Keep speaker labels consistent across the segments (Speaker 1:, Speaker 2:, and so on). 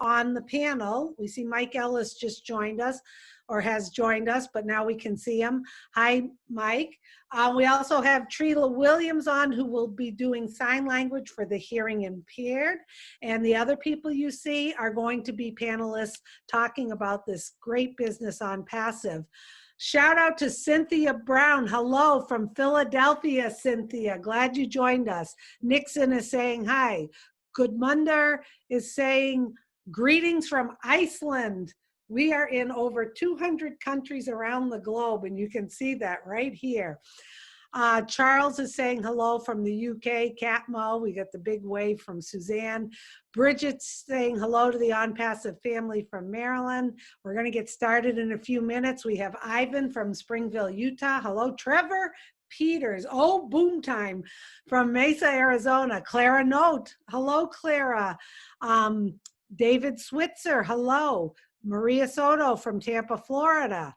Speaker 1: on the panel. We see Mike Ellis just joined us or has joined us, but now we can see him. Hi, Mike. We also have Trila Williams on, who will be doing sign language for the hearing impaired. And the other people you see are going to be panelists talking about this great business Onpassive. Shout out to Cynthia Brown. Hello from Philadelphia, Cynthia. Glad you joined us. Nixon is saying hi. Gudmundur is saying greetings from Iceland. We are in over 200 countries around the globe, and you can see that right here. Charles is saying hello from the UK, Catmo. We got the big wave from Suzanne. Bridget's saying hello to the Onpassive family from Maryland. We're going to get started in a few minutes. We have Ivan from Springville, Utah. Hello, Trevor Peters. Oh, boom time from Mesa, Arizona. Clara Note. Hello, Clara. David Switzer. Hello. Maria Soto from Tampa, Florida.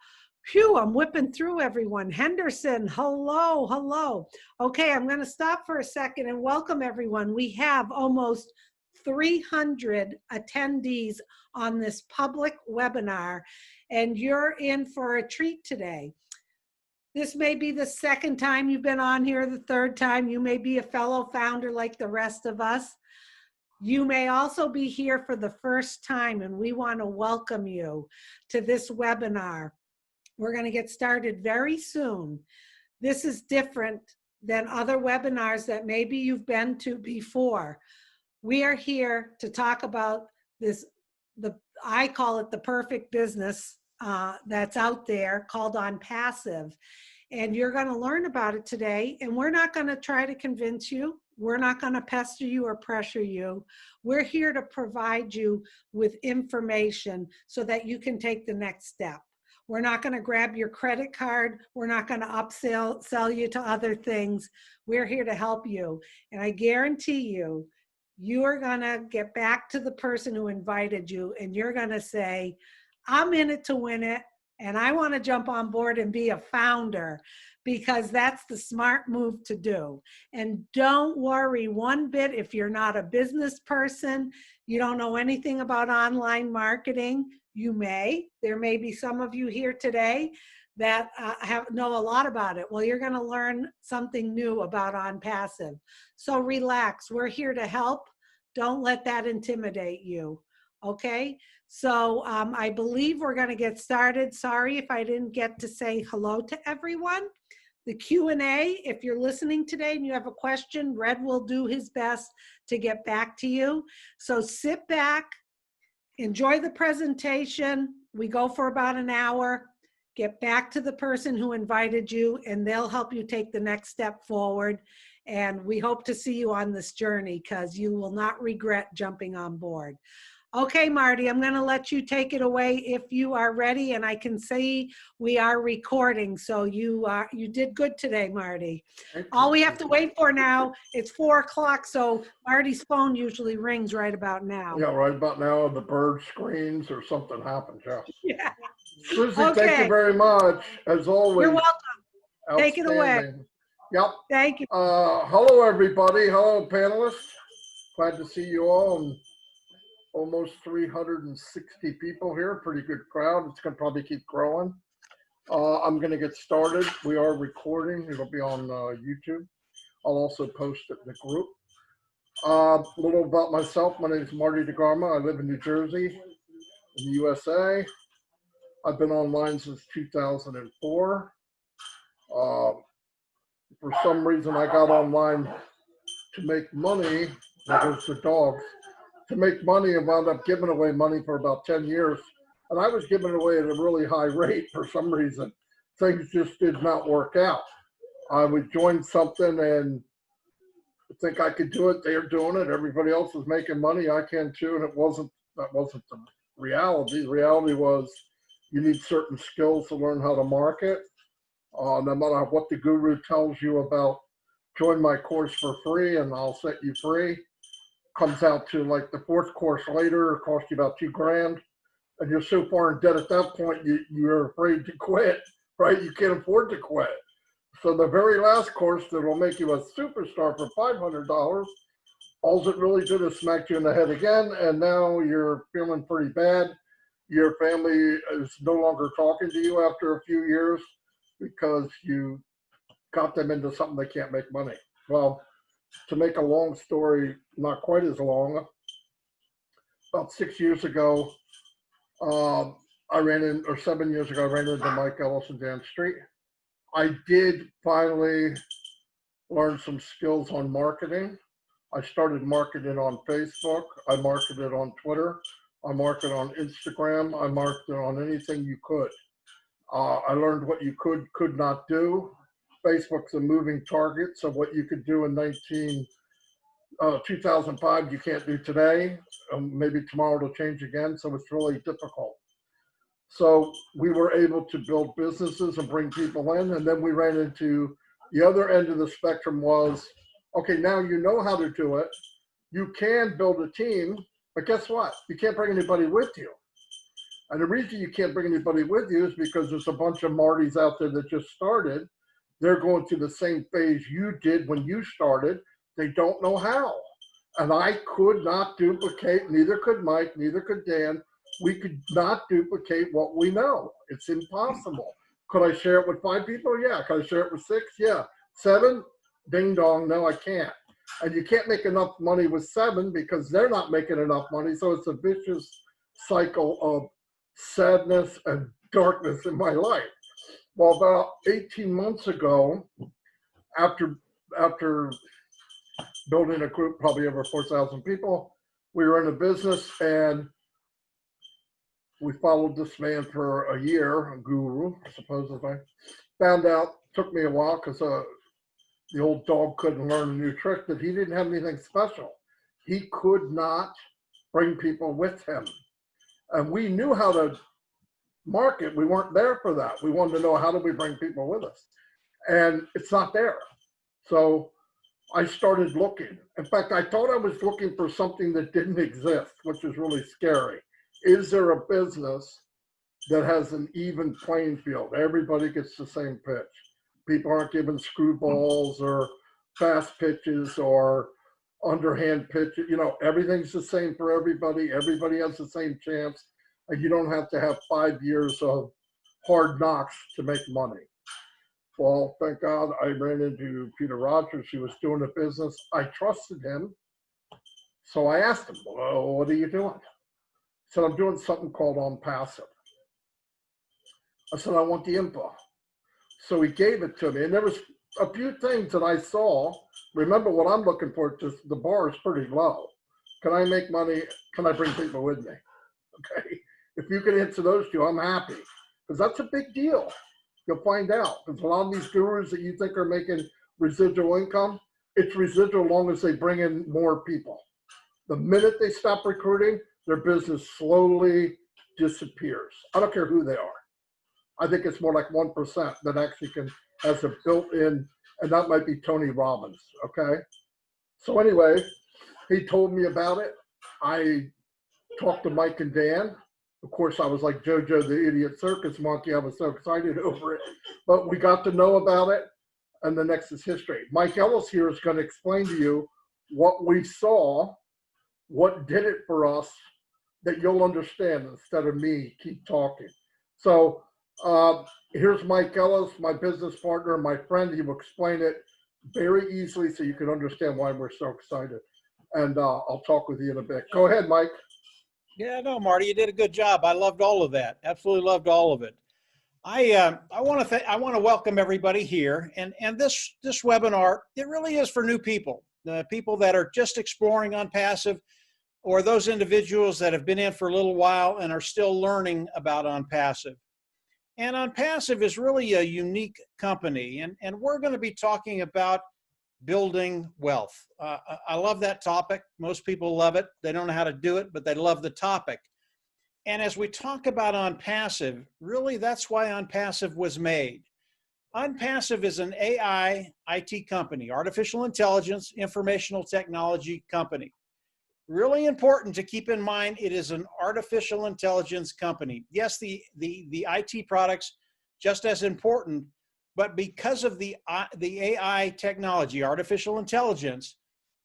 Speaker 1: Phew, I'm whipping through everyone. Henderson, hello, hello. Okay, I'm going to stop for a second and welcome everyone. We have almost 300 attendees on this public webinar, and you're in for a treat today. This may be the second time you've been on here, the third time. You may be a fellow founder like the rest of us. You may also be here for the first time, and we want to welcome you to this webinar. We're going to get started very soon. This is different than other webinars that maybe you've been to before. We are here to talk about this, I call it the perfect business that's out there called Onpassive. And you're going to learn about it today. And we're not going to try to convince you. We're not going to pester you or pressure you. We're here to provide you with information so that you can take the next step. We're not going to grab your credit card. We're not going to sell you to other things. We're here to help you. And I guarantee you, you are going to get back to the person who invited you and you're going to say, I'm in it to win it. And I want to jump on board and be a founder, because that's the smart move to do. And don't worry one bit if you're not a business person, you don't know anything about online marketing. You may. There may be some of you here today that know a lot about it. Well, you're going to learn something new about Onpassive. So relax. We're here to help. Don't let that intimidate you. Okay? So I believe we're going to get started. Sorry if I didn't get to say hello to everyone. The Q&A, if you're listening today and you have a question, Red will do his best to get back to you. So sit back, enjoy the presentation. We go for about an hour. Get back to the person who invited you and they'll help you take the next step forward. And we hope to see you on this journey because you will not regret jumping on board. Okay, Marty, I'm going to let you take it away if you are ready, and I can see we are recording, so you did good today, Marty. All we have to wait for now, it's 4 o'clock, so Marty's phone usually rings right about now.
Speaker 2: Yeah, right about now, the bird screams or something happens, yeah.
Speaker 1: Yeah.
Speaker 2: Susie,
Speaker 1: Okay.
Speaker 2: thank you very much, as always.
Speaker 1: You're welcome. Take it away.
Speaker 2: Yep.
Speaker 1: Thank you.
Speaker 2: Hello, everybody. Hello, panelists. Glad to see you all. And almost 360 people here, pretty good crowd. It's going to probably keep growing. I'm going to get started. We are recording. It'll be on YouTube. I'll also post it in the group. A little about myself. My name is Marty DeGarma. I live in New Jersey, in the USA. I've been online since 2004. For some reason, I got online to make money. That was the dogs. To make money and wound up giving away money for about 10 years. And I was giving it away at a really high rate for some reason. Things just did not work out. I would join something and think I could do it. They're doing it. Everybody else is making money. I can too. And that wasn't the reality. The reality was you need certain skills to learn how to market. No matter what the guru tells you about, join my course for free and I'll set you free. Comes out to like the fourth course later, it costs you about $2,000, and you're so far in debt at that point you're afraid to quit, right? You can't afford to quit. So the very last course that will make you a superstar for $500 all it really did is smack you in the head again, and now you're feeling pretty bad. Your family is no longer talking to you after a few years because you got them into something they can't make money. Well, to make a long story not quite as long, about 6 years ago, I ran in, or 7 years ago, I ran into Mike Ellis and Dan Street. I did finally learn some skills on marketing. I started marketing on Facebook. I marketed on Twitter. I marketed on Instagram. I marketed on anything you could. I learned what you could not do. Facebook's a moving target, so what you could do in 2005, you can't do today. Maybe tomorrow it'll change again, so it's really difficult. So we were able to build businesses and bring people in, and then we ran into the other end of the spectrum was, okay, now you know how to do it. You can build a team, but guess what? You can't bring anybody with you. And the reason you can't bring anybody with you is because there's a bunch of Martys out there that just started. They're going through the same phase you did when you started. They don't know how. And I could not duplicate, neither could Mike, neither could Dan. We could not duplicate what we know. It's impossible. Could I share it with 5 people? Yeah. Could I share it with 6? Yeah. 7? Ding dong, no, I can't. And you can't make enough money with 7 because they're not making enough money. So it's a vicious cycle of sadness and darkness in my life. Well, about 18 months ago, after building a group, probably over 4,000 people, we were in a business and we followed this man for a year, a guru, supposedly. Found out, took me a while because the old dog couldn't learn a new trick, that he didn't have anything special. He could not bring people with him. And we knew how to market. We weren't there for that. We wanted to know, how do we bring people with us? And it's not there. So I started looking. In fact, I thought I was looking for something that didn't exist, which is really scary. Is there a business that has an even playing field? Everybody gets the same pitch. People aren't given screwballs or fast pitches or underhand pitches. You know, everything's the same for everybody. Everybody has the same chance. And you don't have to have 5 years of hard knocks to make money. Well, thank God I ran into Peter Rogers. He was doing a business. I trusted him. So I asked him, well, what are you doing? He said, I'm doing something called Onpassive. I said, I want the info. So he gave it to me. And there was a few things that I saw. Remember what I'm looking for, just the bar is pretty low. Can I make money? Can I bring people with me? Okay. If you can answer those 2, I'm happy. Because that's a big deal. You'll find out. Because a lot of these gurus that you think are making residual income, it's residual as long as they bring in more people. The minute they stop recruiting, their business slowly disappears. I don't care who they are. I think it's more like 1% that actually has a built-in, and that might be Tony Robbins, okay? So anyway, he told me about it. I talked to Mike and Dan. Of course, I was like JoJo the Idiot Circus Monkey. I was so excited over it. But we got to know about it, and the next is history. Mike Ellis here is going to explain to you what we saw, what did it for us, that you'll understand instead of me keep talking. So here's Mike Ellis, my business partner, my friend. He will explain it very easily so you can understand why we're so excited. And I'll talk with you in a bit. Go ahead, Mike.
Speaker 3: Yeah, no, Marty, you did a good job. I loved all of that. Absolutely loved all of it. I want to welcome everybody here, and this webinar, it really is for new people, the people that are just exploring Onpassive, or those individuals that have been in for a little while and are still learning about Onpassive. And Onpassive is really a unique company, and we're going to be talking about building wealth. I love that topic. Most people love it. They don't know how to do it, but they love the topic. And as we talk about Onpassive, really that's why Onpassive was made. Onpassive is an AI IT company, artificial intelligence, informational technology company. Really important to keep in mind, it is an artificial intelligence company. Yes, the IT products, just as important, but because of the AI technology, artificial intelligence,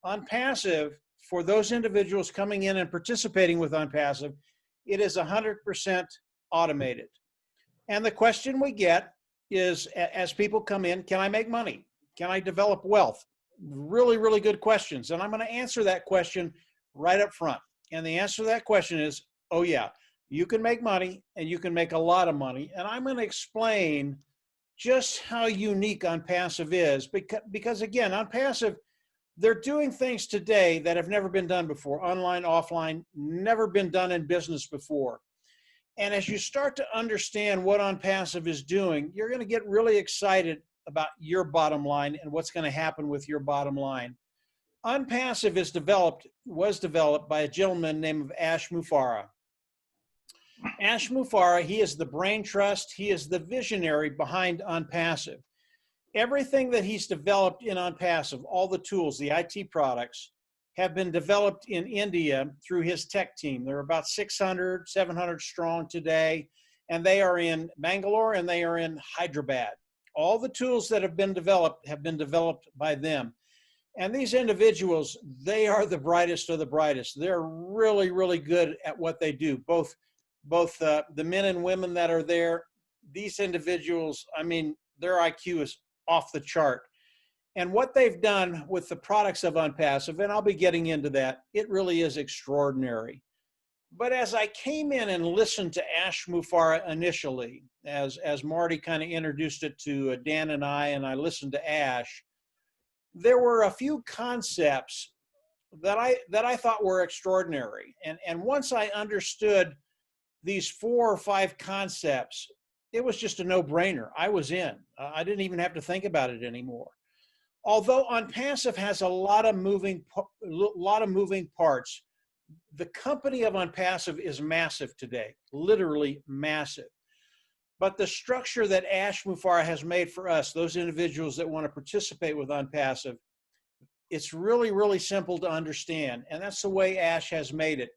Speaker 3: Onpassive for those individuals coming in and participating with Onpassive, it is 100% automated. And the question we get is, as people come in, can I make money? Can I develop wealth? Really, really good questions. And I'm going to answer that question right up front. And the answer to that question is, oh yeah, you can make money and you can make a lot of money. And I'm going to explain just how unique Onpassive is, because again, Onpassive, they're doing things today that have never been done before, online, offline, never been done in business before. And as you start to understand what Onpassive is doing, you're going to get really excited about your bottom line and what's going to happen with your bottom line. Onpassive was developed by a gentleman named Ash Mufareh. Ash Mufareh, he is the brain trust, he is the visionary behind Onpassive. Everything that he's developed in Onpassive, all the tools, the IT products, have been developed in India through his tech team. They're about 600, 700 strong today, and they are in Bangalore and they are in Hyderabad. All the tools that have been developed by them. And these individuals, they are the brightest of the brightest. They're really, really good at what they do. Both the men and women that are there, these individuals, I mean, their IQ is off the chart. And what they've done with the products of Onpassive, and I'll be getting into that, it really is extraordinary. But as I came in and listened to Ash Mufareh initially, as Marty kind of introduced it to Dan and I listened to Ash, there were a few concepts that I thought were extraordinary. And once I understood these 4 or 5 concepts, it was just a no-brainer. I was in. I didn't even have to think about it anymore. Although Onpassive has a lot of moving parts, the company of Onpassive is massive today, literally massive. But the structure that Ash Mufareh has made for us, those individuals that want to participate with Onpassive, it's really, really simple to understand. And that's the way Ash has made it,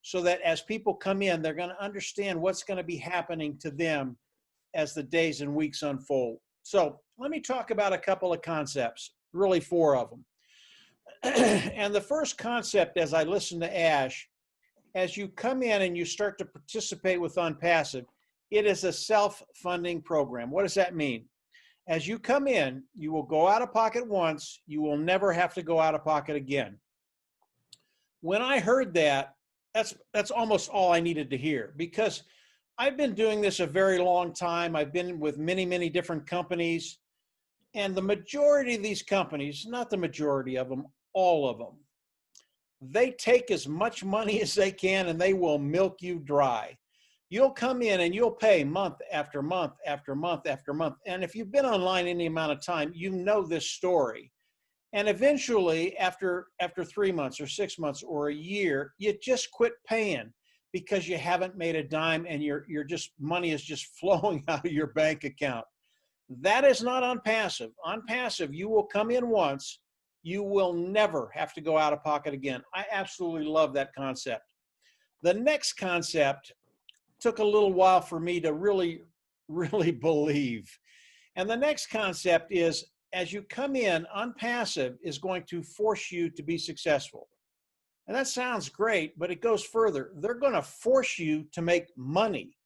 Speaker 3: so that as people come in, they're going to understand what's going to be happening to them as the days and weeks unfold. So let me talk about a couple of concepts, really 4 of them. And the first concept, as I listen to Ash, as you come in and you start to participate with Onpassive, it is a self-funding program. What does that mean? As you come in, you will go out of pocket once, you will never have to go out of pocket again. When I heard that, that's almost all I needed to hear, because I've been doing this a very long time. I've been with many, many different companies, and the majority of these companies, not the majority of them, all of them, they take as much money as they can and they will milk you dry. You'll come in and you'll pay month after month after month after month. And if you've been online any amount of time, you know this story. And eventually, after 3 months or 6 months or a year, you just quit paying because you haven't made a dime and money is just flowing out of your bank account. That is not Onpassive. Onpassive, you will come in once, you will never have to go out of pocket again. I absolutely love that concept. The next concept took a little while for me to really, really believe. And the next concept is, as you come in, Onpassive is going to force you to be successful. And that sounds great, but it goes further. They're going to force you to make money.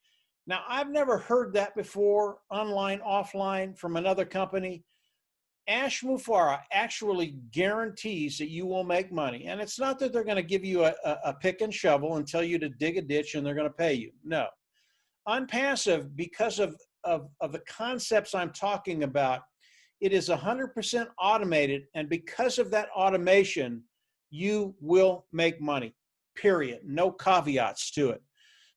Speaker 3: Now, I've never heard that before, online, offline, from another company. Ash Mufareh actually guarantees that you will make money. And it's not that they're going to give you a pick and shovel and tell you to dig a ditch and they're going to pay you. No. Onpassive, because of the concepts I'm talking about, it is 100% automated. And because of that automation, you will make money, period. No caveats to it.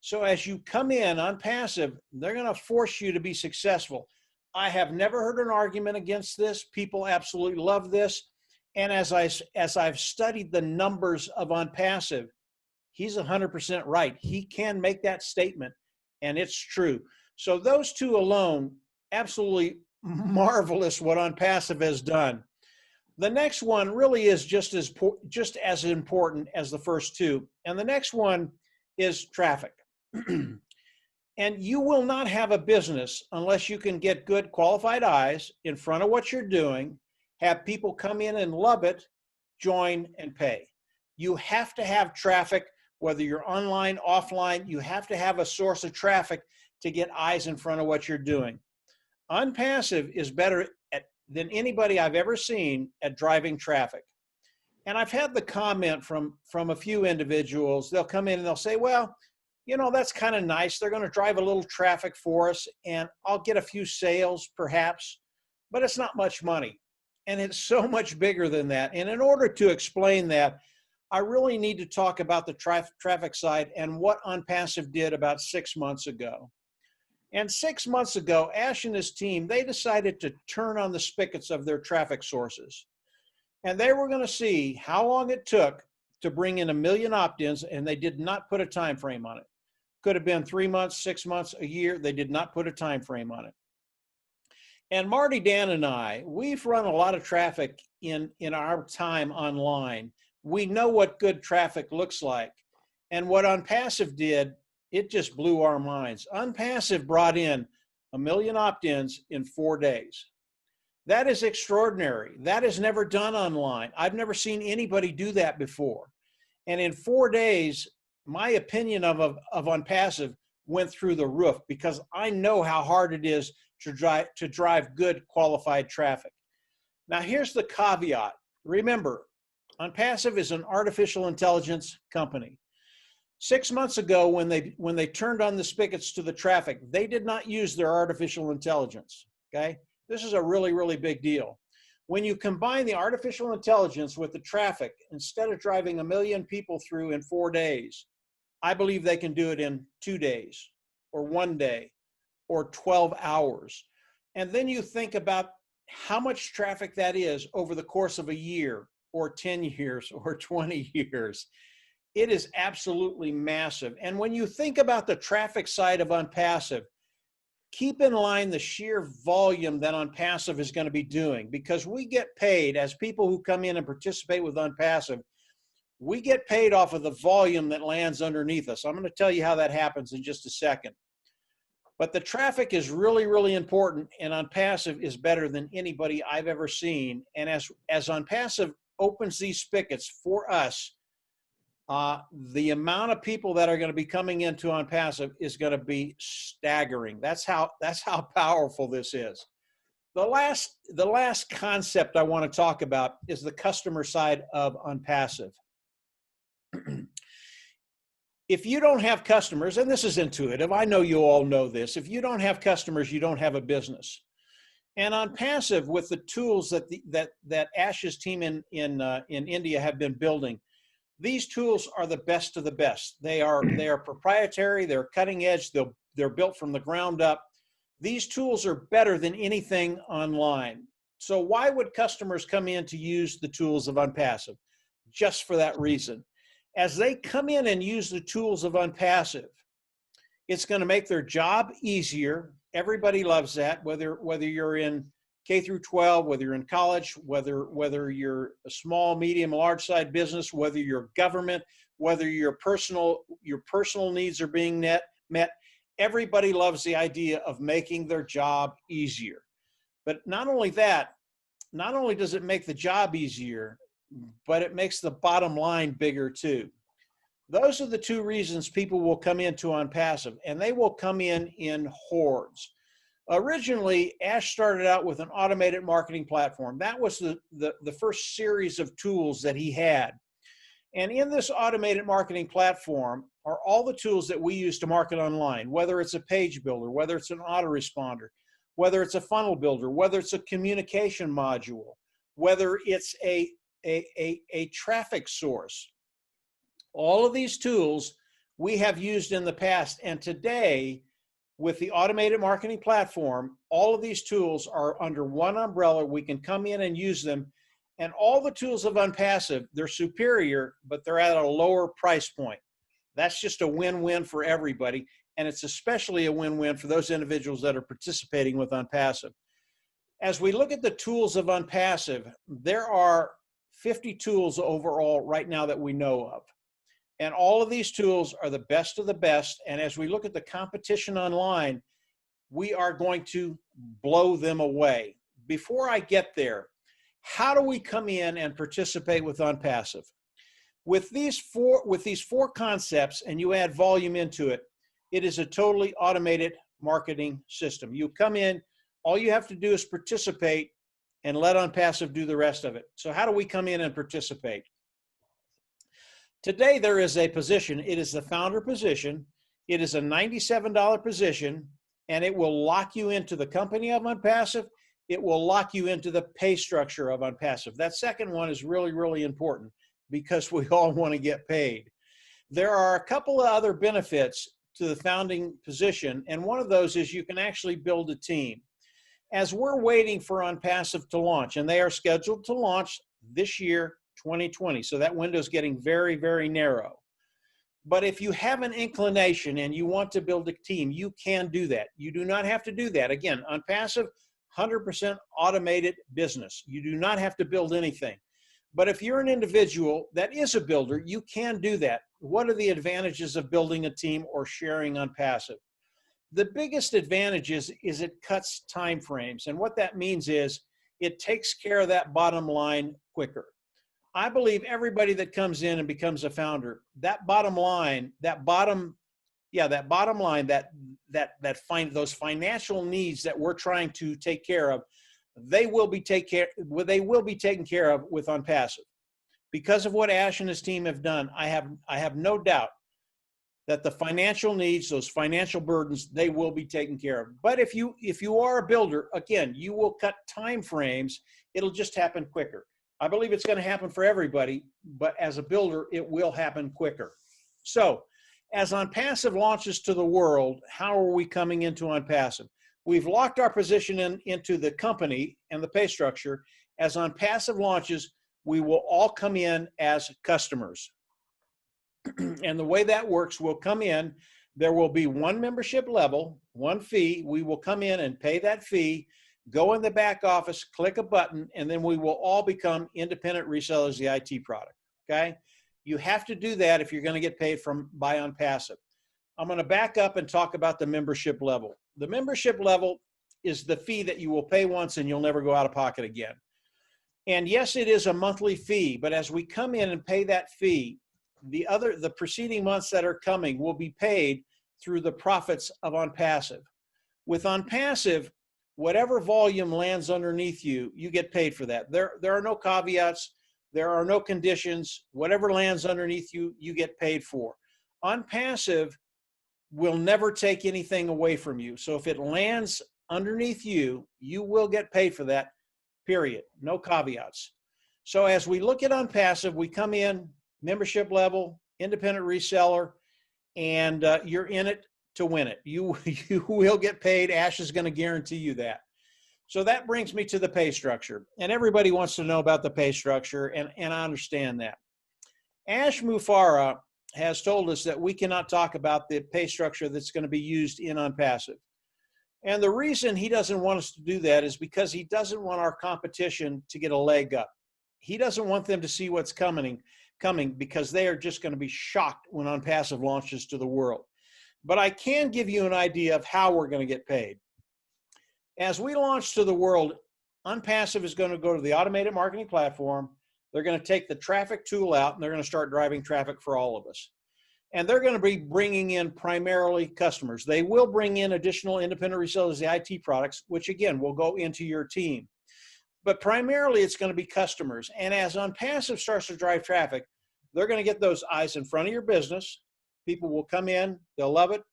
Speaker 3: So as you come in Onpassive, they're going to force you to be successful. I have never heard an argument against this. People absolutely love this. And as I've studied the numbers of Onpassive, he's 100% right. He can make that statement, and it's true. So those 2 alone, absolutely marvelous what Onpassive has done. The next one really is just as important as the first 2. And the next one is traffic. And you will not have a business unless you can get good qualified eyes in front of what you're doing, have people come in and love it, join, and pay. You have to have traffic, whether you're online, offline, you have to have a source of traffic to get eyes in front of what you're doing. Onpassive is better than anybody I've ever seen at driving traffic. And I've had the comment from a few individuals. They'll come in and they'll say, well, you know, that's kind of nice. They're going to drive a little traffic for us and I'll get a few sales perhaps, but it's not much money. And it's so much bigger than that. And in order to explain that, I really need to talk about the traffic side and what Onpassive did about 6 months ago. And 6 months ago, Ash and his team, they decided to turn on the spigots of their traffic sources. And they were going to see how long it took to bring in 1 million opt-ins, and they did not put a time frame on it. Could have been 3 months, 6 months, a year. They did not put a time frame on it. And Marty, Dan, and I, we've run a lot of traffic in our time online. We know what good traffic looks like. And what Onpassive did, it just blew our minds. Onpassive brought in 1 million opt-ins in 4 days. That is extraordinary. That is never done online. I've never seen anybody do that before. And in 4 days, my opinion of Onpassive went through the roof because I know how hard it is to drive good qualified traffic. Now here's the caveat. Remember, Onpassive is an artificial intelligence company. 6 months ago, when they turned on the spigots to the traffic, they did not use their artificial intelligence, okay? This is a really, really big deal. When you combine the artificial intelligence with the traffic, instead of driving 1 million people through in 4 days, I believe they can do it in 2 days or 1 day or 12 hours. And then you think about how much traffic that is over the course of a year or 10 years or 20 years. It is absolutely massive. And when you think about the traffic side of Onpassive, keep in line the sheer volume that Onpassive is going to be doing, because we get paid as people who come in and participate with Onpassive. We get paid off of the volume that lands underneath us. I'm going to tell you how that happens in just a second. But the traffic is really, really important, and Onpassive is better than anybody I've ever seen. And as Onpassive opens these spigots for us, the amount of people that are going to be coming into Onpassive is going to be staggering. That's how powerful this is. The last concept I want to talk about is the customer side of Onpassive. If you don't have customers, and this is intuitive, I know you all know this. If you don't have customers, you don't have a business. And Onpassive, with the tools that Ash's team in India have been building, these tools are the best of the best. They are proprietary. They're cutting edge. They're built from the ground up. These tools are better than anything online. So why would customers come in to use the tools of Onpassive? Just for that reason. As they come in and use the tools of Onpassive, it's going to make their job easier. Everybody loves that, whether you're in K through 12, whether you're in college, whether you're a small, medium, large size business, whether you're government, whether your personal needs are being met. Everybody loves the idea of making their job easier. But not only that, not only does it make the job easier, but it makes the bottom line bigger too. Those are the two reasons people will come into Onpassive, and they will come in hordes. Originally, Ash started out with an automated marketing platform. That was the first series of tools that he had. And in this automated marketing platform are all the tools that we use to market online, whether it's a page builder, whether it's an autoresponder, whether it's a funnel builder, whether it's a communication module, whether it's a traffic source. All of these tools we have used in the past, and today, with the automated marketing platform, all of these tools are under one umbrella. We can come in and use them. And all the tools of Onpassive, they're superior, but they're at a lower price point. That's just a win-win for everybody. And it's especially a win-win for those individuals that are participating with Onpassive. As we look at the tools of Onpassive, there are 50 tools overall right now that we know of. And all of these tools are the best of the best. And as we look at the competition online, we are going to blow them away. Before I get there, how do we come in and participate with Onpassive? With these four concepts, and you add volume into it, it is a totally automated marketing system. You come in, all you have to do is participate and let Onpassive do the rest of it. So how do we come in and participate? Today, there is a position. It is the founder position. It is a $97 position, and it will lock you into the company of Onpassive. It will lock you into the pay structure of Onpassive. That second one is really, really important because we all want to get paid. There are a couple of other benefits to the founding position, and one of those is you can actually build a team. As we're waiting for Onpassive to launch, and they are scheduled to launch this year, 2020, so that window is getting very, very narrow. But if you have an inclination and you want to build a team, you can do that. You do not have to do that. Again, Onpassive, 100% automated business. You do not have to build anything. But if you're an individual that is a builder, you can do that. What are the advantages of building a team or sharing Onpassive? The biggest advantage is it cuts time frames. And what that means is it takes care of that bottom line quicker. I believe everybody that comes in and becomes a founder, that bottom line, those financial needs that we're trying to take care of, they will be taken care of with Onpassive. Because of what Ash and his team have done, I have no doubt that the financial needs, those financial burdens, they will be taken care of. But if you are a builder, again, you will cut time frames. It'll just happen quicker. I believe it's going to happen for everybody, but as a builder, it will happen quicker. So as Onpassive launches to the world, how are we coming into Onpassive? We've locked our position into the company and the pay structure. As Onpassive launches, we will all come in as customers. And the way that works, we'll come in, there will be one membership level, one fee. We will come in and pay that fee, go in the back office, click a button, and then we will all become independent resellers of the IT product, okay? You have to do that if you're going to get paid by Onpassive. I'm going to back up and talk about the membership level. The membership level is the fee that you will pay once and you'll never go out of pocket again. And yes, it is a monthly fee, but as we come in and pay that fee, the preceding months that are coming will be paid through the profits of Onpassive. With Onpassive, whatever volume lands underneath you, you get paid for that. There are no caveats. There are no conditions. Whatever lands underneath you, you get paid for. Onpassive will never take anything away from you. So if it lands underneath you, you will get paid for that, period. No caveats. So as we look at Onpassive, we come in, membership level, independent reseller, and you're in it to win it. You will get paid. Ash is going to guarantee you that. So that brings me to the pay structure. And everybody wants to know about the pay structure, and I understand that. Ash Mufareh has told us that we cannot talk about the pay structure that's going to be used in Onpassive. And the reason he doesn't want us to do that is because he doesn't want our competition to get a leg up. He doesn't want them to see what's coming because they are just going to be shocked when Onpassive launches to the world. But I can give you an idea of how we're going to get paid. As we launch to the world, Onpassive is going to go to the automated marketing platform. They're going to take the traffic tool out, and they're going to start driving traffic for all of us. And they're going to be bringing in primarily customers. They will bring in additional independent resellers of the IT products, which again will go into your team. But primarily it's going to be customers. And as Onpassive starts to drive traffic, they're going to get those eyes in front of your business. People will come in, they'll love it,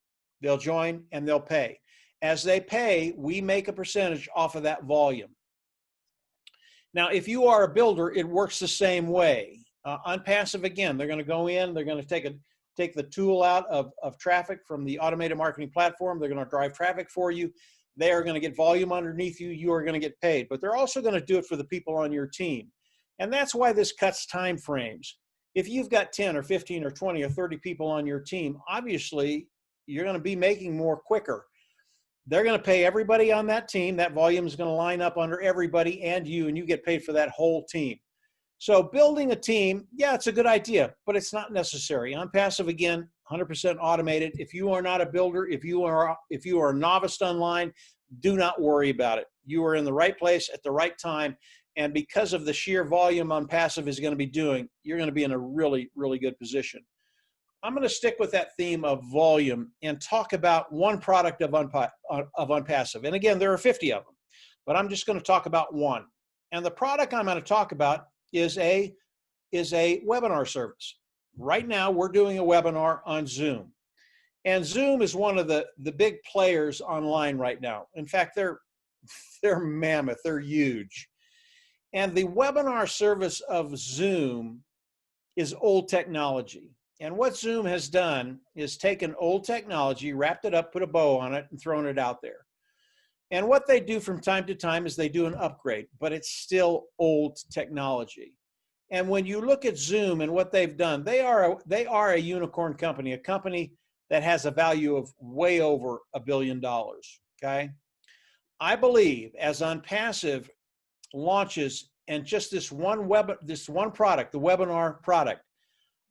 Speaker 3: they'll join, and they'll pay. As they pay, we make a percentage off of that volume. Now, if you are a builder, it works the same way. Onpassive, again, they're going to go in, they're going to take the tool out of traffic from the automated marketing platform. They're going to drive traffic for you. They are going to get volume underneath you. You are going to get paid. But they're also going to do it for the people on your team. And that's why this cuts time frames. If you've got 10 or 15 or 20 or 30 people on your team, obviously you're going to be making more quicker. They're going to pay everybody on that team. That volume is going to line up under everybody and you get paid for that whole team. So building a team, yeah, it's a good idea, but it's not necessary. Onpassive, again, 100% automated. If you are not a builder, if you are a novice online, do not worry about it. You are in the right place at the right time, And because of the sheer volume Onpassive is going to be doing, you're going to be in a really, really good position. I'm going to stick with that theme of volume and talk about one product of Onpassive. And again, there are 50 of them, but I'm just going to talk about one. And the product I'm going to talk about is a webinar service. Right now, we're doing a webinar on Zoom. And Zoom is one of the big players online right now. In fact, they're mammoth, they're huge. And the webinar service of Zoom is old technology. And what Zoom has done is taken old technology, wrapped it up, put a bow on it, and thrown it out there. And what they do from time to time is they do an upgrade, but it's still old technology. And when you look at Zoom and what they've done, they are a unicorn company, a company that has a value of way over $1 billion, okay? I believe as Onpassive launches and just this one product, the webinar product,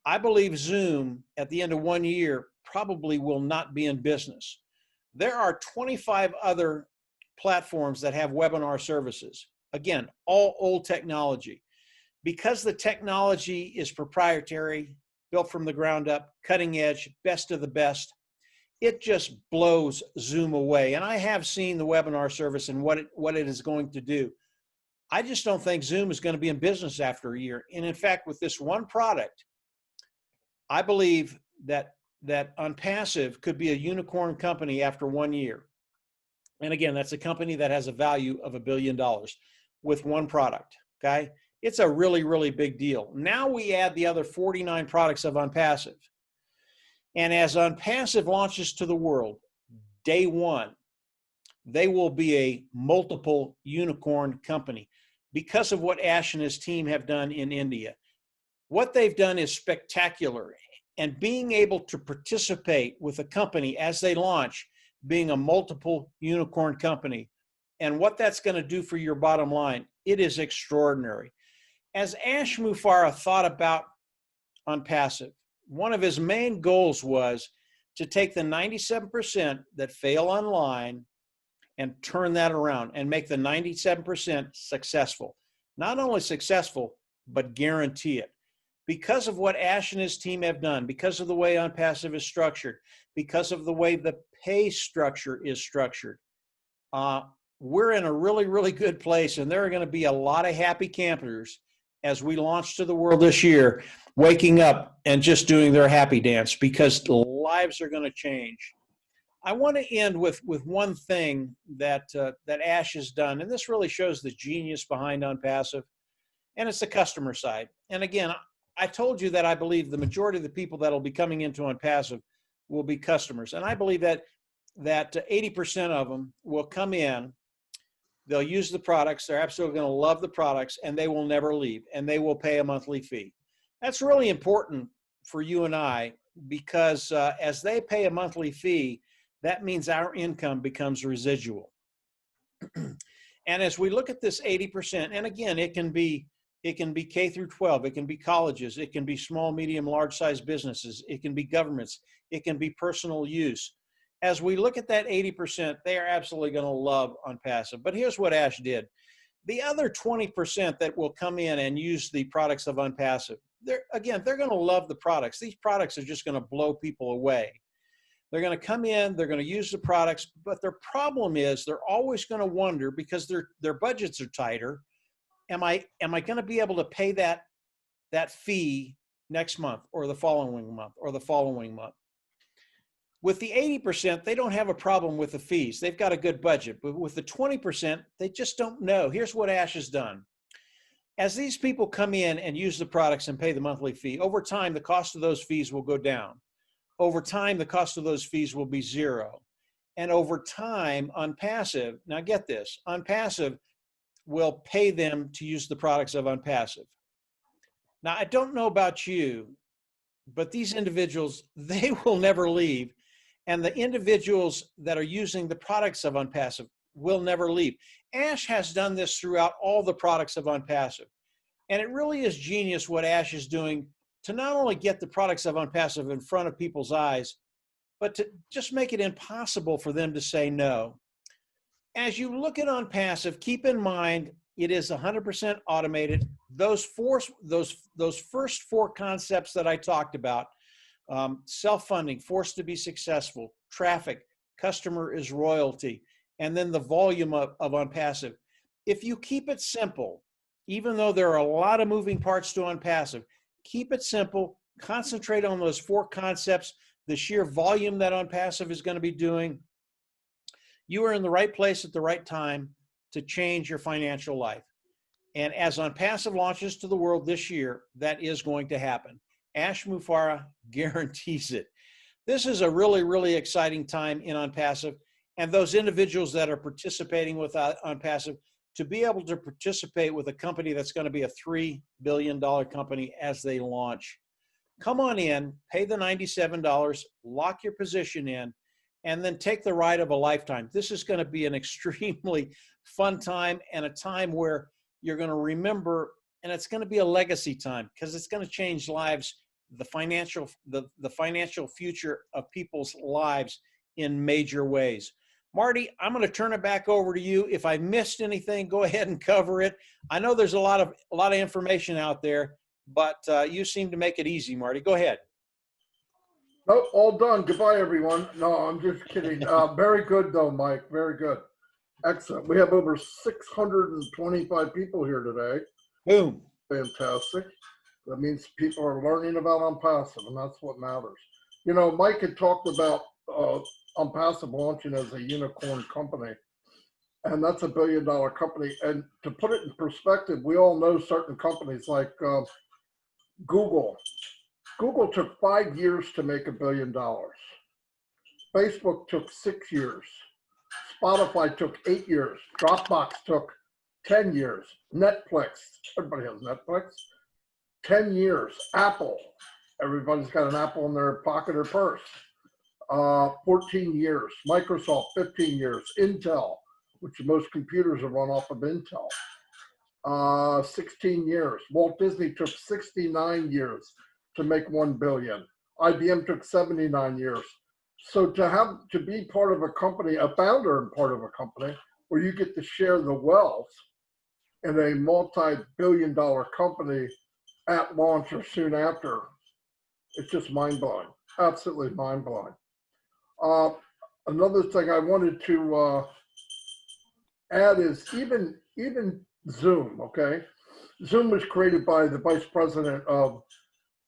Speaker 3: I believe Zoom at the end of 1 year probably will not be in business. There are 25 other platforms that have webinar services. Again, all old technology. Because the technology is proprietary, built from the ground up, cutting edge, best of the best, it just blows Zoom away. And I have seen the webinar service and what it is going to do. I just don't think Zoom is going to be in business after a year. And in fact, with this one product, I believe that Onpassive could be a unicorn company after 1 year. And again, that's a company that has a value of $1 billion with one product, okay? It's a really, really big deal. Now we add the other 49 products of Onpassive. And as Onpassive launches to the world, day one, they will be a multiple unicorn company because of what Ash and his team have done in India. What they've done is spectacular. And being able to participate with a company as they launch, being a multiple unicorn company, and what that's going to do for your bottom line, it is extraordinary. As Ash Mufareh thought about Onpassive, one of his main goals was to take the 97% that fail online and turn that around and make the 97% successful. Not only successful, but guarantee it. Because of what Ash and his team have done, because of the way Onpassive is structured, because of the way the pay structure is structured, we're in a really, really good place. And there are going to be a lot of happy campers as we launch to the world this year, waking up and just doing their happy dance because lives are going to change. I want to end with one thing that Ash has done, and this really shows the genius behind Onpassive, and it's the customer side. And again, I told you that I believe the majority of the people that will be coming into Onpassive will be customers, and I believe that 80% of them will come in. They'll use the products. They're absolutely going to love the products, and they will never leave, and they will pay a monthly fee. That's really important for you and I because as they pay a monthly fee, that means our income becomes residual. And as we look at this 80%, and again, it can be K through 12, it can be colleges, it can be small, medium, large size businesses, it can be governments, it can be personal use. As we look at that 80%, they are absolutely going to love Onpassive. But here's what Ash did. The other 20% that will come in and use the products of Onpassive, they're going to love the products. These products are just going to blow people away. They're going to come in, they're going to use the products, but their problem is they're always going to wonder because their budgets are tighter. Am I going to be able to pay that fee next month or the following month or the following month? With the 80%, they don't have a problem with the fees. They've got a good budget. But with the 20%, they just don't know. Here's what Ash has done. As these people come in and use the products and pay the monthly fee, over time, the cost of those fees will go down. Over time, the cost of those fees will be zero. And over time, Onpassive, now get this, Onpassive will pay them to use the products of Onpassive. Now, I don't know about you, but these individuals, they will never leave. And the individuals that are using the products of Onpassive will never leave. Ash has done this throughout all the products of Onpassive. And it really is genius what Ash is doing to not only get the products of Onpassive in front of people's eyes, but to just make it impossible for them to say no. As you look at Onpassive, keep in mind It is 100% automated. Those first four concepts that I talked about, self-funding, forced to be successful, traffic, customer is royalty, and then the volume of Onpassive. If you keep it simple, even though there are a lot of moving parts to Onpassive, keep it simple, concentrate on those four concepts, the sheer volume that Onpassive is going to be doing. You are in the right place at the right time to change your financial life. And as Onpassive launches to the world this year, that is going to happen. Ash Mufareh guarantees it. This is a really, really exciting time in Onpassive, and those individuals that are participating with Onpassive, to be able to participate with a company that's going to be a $3 billion company as they launch. Come on in, pay the $97, lock your position in, and then take the ride of a lifetime. This is going to be an extremely fun time, and a time where you're going to remember, and it's going to be a legacy time, because it's going to change lives, the financial future of people's lives in major ways. Marty, I'm going to turn it back over to you. If I missed anything, go ahead and cover it. I know there's a lot of information out there, but you seem to make it easy, Marty. Go ahead.
Speaker 2: Nope, all done. Goodbye, everyone. No, I'm just kidding. Very good, though, Mike. Very good. Excellent. We have over 625 people here today.
Speaker 3: Boom.
Speaker 2: Fantastic. That means people are learning about Onpassive, and that's what matters. You know, Mike had talked about Onpassive launching as a unicorn company, and that's $1 billion company. And to put it in perspective, we all know certain companies like Google. Google took 5 years to make $1 billion. Facebook took 6 years. Spotify took 8 years. Dropbox took 10 years. Netflix, everybody has Netflix, 10 years. Apple, everybody's got an Apple in their pocket or purse. 14 years. Microsoft, 15 years. Intel, which most computers are run off of Intel, 16 years. Walt Disney took 69 years to make 1 billion. IBM took 79 years. So to be part of a company, a founder and part of a company where you get to share the wealth in a multi-billion-dollar company at launch or soon after, it's just mind-blowing, absolutely mind-blowing. Another thing I wanted to add is even Zoom, okay? Zoom was created by the vice president of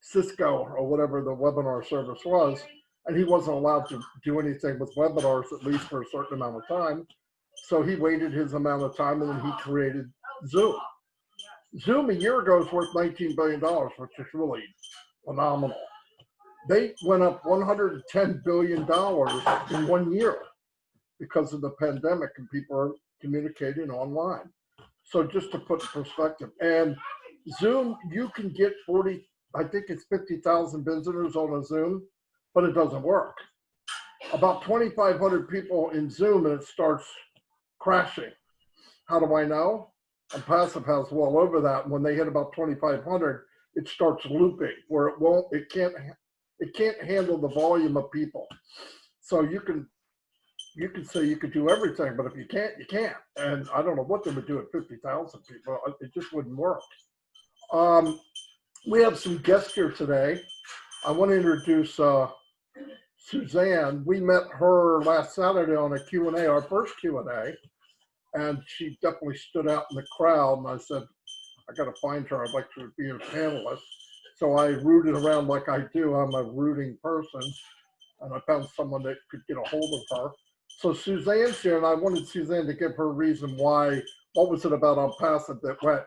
Speaker 2: Cisco or whatever the webinar service was, and he wasn't allowed to do anything with webinars, at least for a certain amount of time. So he waited his amount of time, and then he created Zoom. Zoom a year ago was worth $19 billion, which is really phenomenal. They went up $110 billion in 1 year because of the pandemic, and people are communicating online. So just to put in perspective, and Zoom, you can get 50,000 visitors on a Zoom, but it doesn't work. About 2,500 people in Zoom, and it starts crashing. How do I know? Onpassive has well over that. When they hit about 2,500, it starts looping where it can't handle the volume of people. So you can say you could do everything, but if you can't, you can't. And I don't know what they would do at 50,000 people. It just wouldn't work. We have some guests here today. I want to introduce Suzanne. We met her last Saturday on a Q&A, our first Q&A, and she definitely stood out in the crowd. And I said, I got to find her. I'd like to be a panelist. So I rooted around like I do. I'm a rooting person, and I found someone that could get a hold of her. So Suzanne's here, and I wanted Suzanne to give her reason why. What was it about Onpassive that went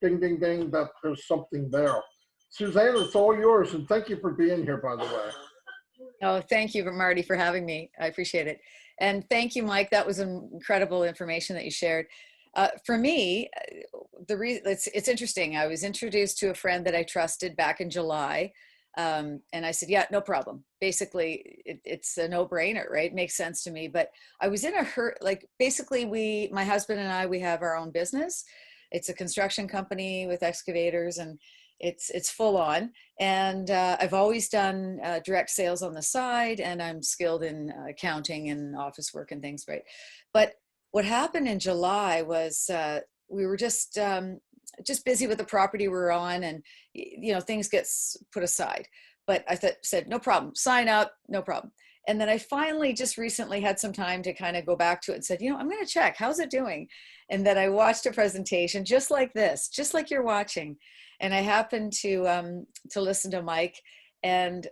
Speaker 2: ding, ding, ding, that there's something there? Suzanne, it's all yours, and thank you for being here, by the way.
Speaker 4: Oh, thank you, Marty, for having me. I appreciate it. And thank you, Mike. That was incredible information that you shared. For me, it's interesting. I was introduced to a friend that I trusted back in July. And I said, yeah, no problem. Basically, it's a no-brainer, right? It makes sense to me. But I was in a hurt, like basically my husband and I, we have our own business. It's a construction company with excavators, and it's full on. And I've always done direct sales on the side, and I'm skilled in accounting and office work and things, right? But what happened in July was we were just busy with the property we were on, and things get put aside. But I said, no problem, sign up, no problem. And then I finally just recently had some time to kind of go back to it and said, I'm going to check, how's it doing? And then I watched a presentation just like this, just like you're watching. And I happened to listen to Mike, and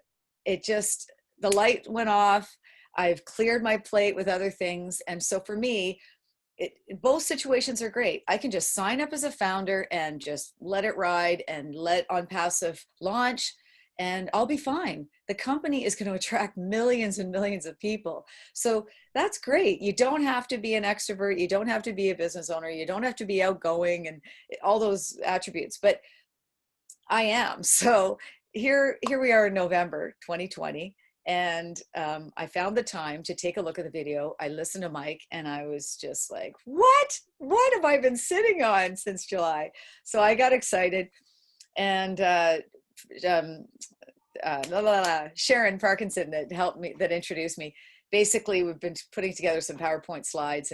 Speaker 4: the light went off. I've cleared my plate with other things. And so for me, both situations are great. I can just sign up as a founder and just let it ride and let Onpassive launch, and I'll be fine. The company is going to attract millions and millions of people. So that's great. You don't have to be an extrovert. You don't have to be a business owner. You don't have to be outgoing and all those attributes, but I am. So here we are in November 2020. And I found the time to take a look at the video. I listened to Mike, and I was just like, what have I been sitting on since July? So I got excited, and Sharon Parkinson that introduced me. Basically, we've been putting together some PowerPoint slides,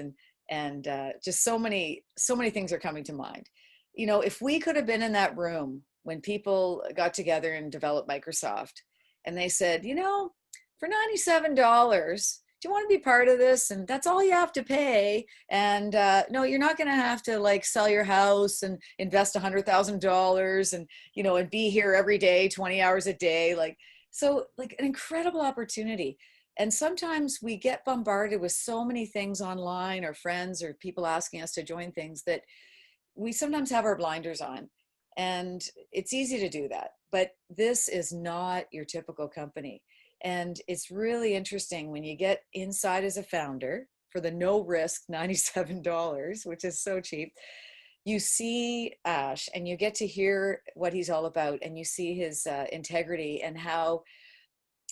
Speaker 4: and just so many things are coming to mind. If we could have been in that room when people got together and developed Microsoft, and they said, for $97, do you want to be part of this? And that's all you have to pay. And no, you're not going to have to sell your house and invest $100,000 and be here every day, 20 hours a day. So an incredible opportunity. And sometimes we get bombarded with so many things online, or friends or people asking us to join things, that we sometimes have our blinders on. And it's easy to do that. But this is not your typical company. And it's really interesting when you get inside as a founder for the no risk $97, which is so cheap. You see Ash, and you get to hear what he's all about, and you see his integrity, and how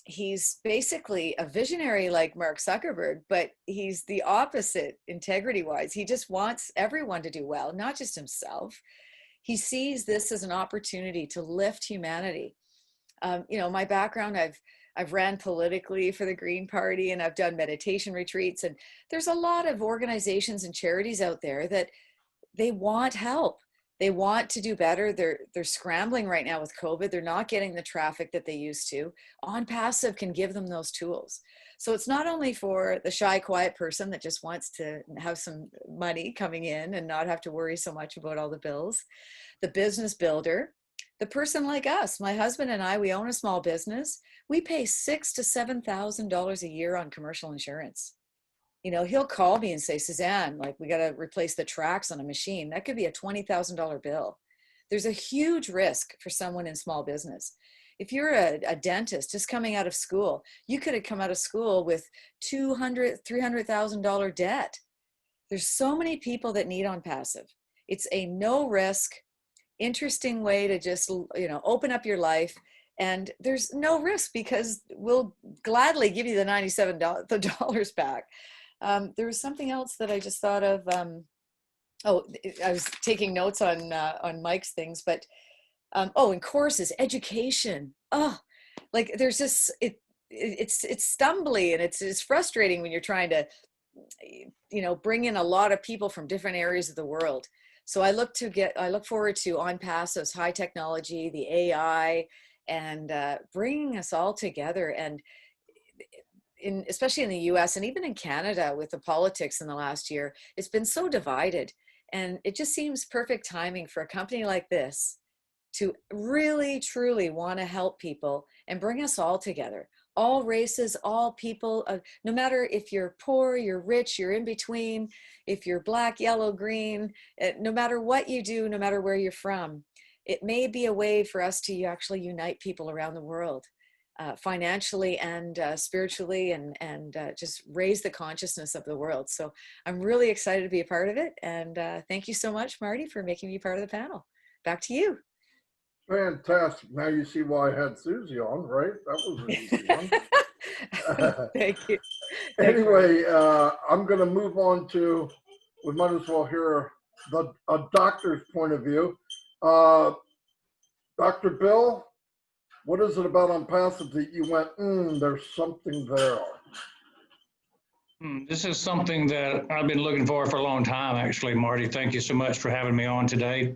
Speaker 4: he's basically a visionary like Mark Zuckerberg, but he's the opposite integrity wise. He just wants everyone to do well, not just himself. He sees this as an opportunity to lift humanity. My background, I've ran politically for the Green Party, and I've done meditation retreats. And there's a lot of organizations and charities out there that they want help. They want to do better. They're scrambling right now with COVID. They're not getting the traffic that they used to. Onpassive can give them those tools. So it's not only for the shy, quiet person that just wants to have some money coming in and not have to worry so much about all the bills. The business builder, the person like us, my husband and I, we own a small business. We pay $6,000 to $7,000 a year on commercial insurance. He'll call me and say, Suzanne, we got to replace the tracks on a machine. That could be a $20,000 bill. There's a huge risk for someone in small business. If you're a dentist just coming out of school, you could have come out of school with $200,000, $300,000 debt. There's so many people that need Onpassive. It's a no risk, interesting way to just, open up your life. And there's no risk, because we'll gladly give you the $97 back. There was something else that I just thought of. I was taking notes on Mike's things, but and courses, education. There's just it's stumbly, and it's frustrating when you're trying to bring in a lot of people from different areas of the world. So I look forward to Onpassive's high technology, the AI, and bringing us all together. And especially in the US and even in Canada with the politics in the last year, it's been so divided. And it just seems perfect timing for a company like this to really, truly want to help people and bring us all together. All races, all people, no matter if you're poor, you're rich, you're in between, if you're black, yellow, green, no matter what you do, no matter where you're from, it may be a way for us to actually unite people around the world, financially and spiritually, and just raise the consciousness of the world. So I'm really excited to be a part of it. And thank you so much, Marty, for making me part of the panel. Back to you.
Speaker 2: Fantastic. Now you see why I had Susie on, right? That was an easy one.
Speaker 4: Thank you.
Speaker 2: Anyway, I'm going to move on to, we might as well hear a doctor's point of view. Dr. Bill, what is it about Onpassive that you went, there's something there?
Speaker 5: This is something that I've been looking for a long time, actually, Marty. Thank you so much for having me on today.